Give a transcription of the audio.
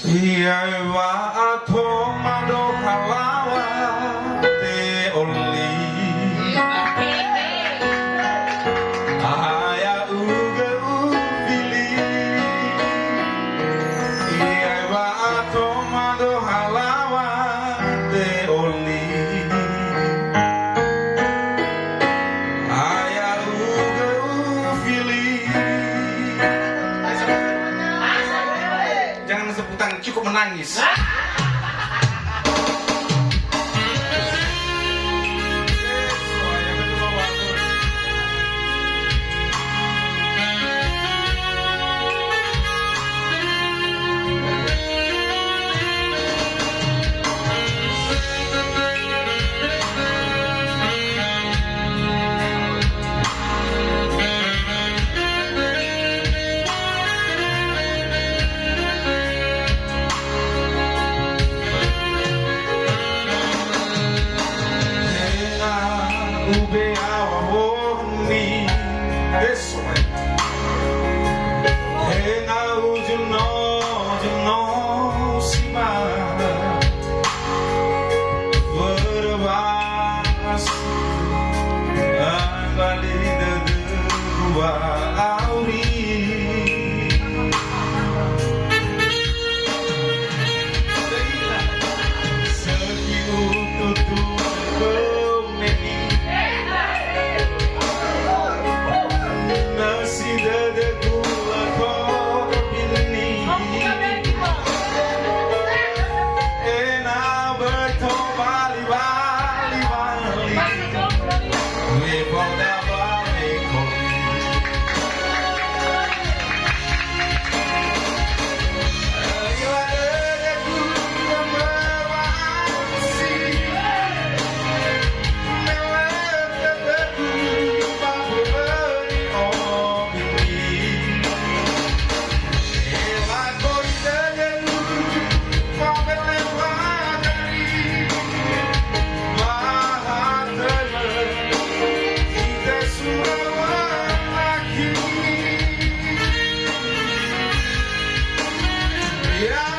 Iya wa ato mado halawa te oli aya uga ufili. Iya wa ato mado halawa te oli aya uga ufili. Jangan sebutan, cukup menangis. Ube awahoni besok Hena ujuno juno sima Berbas Bali dua auri Sekiu tutup yeah.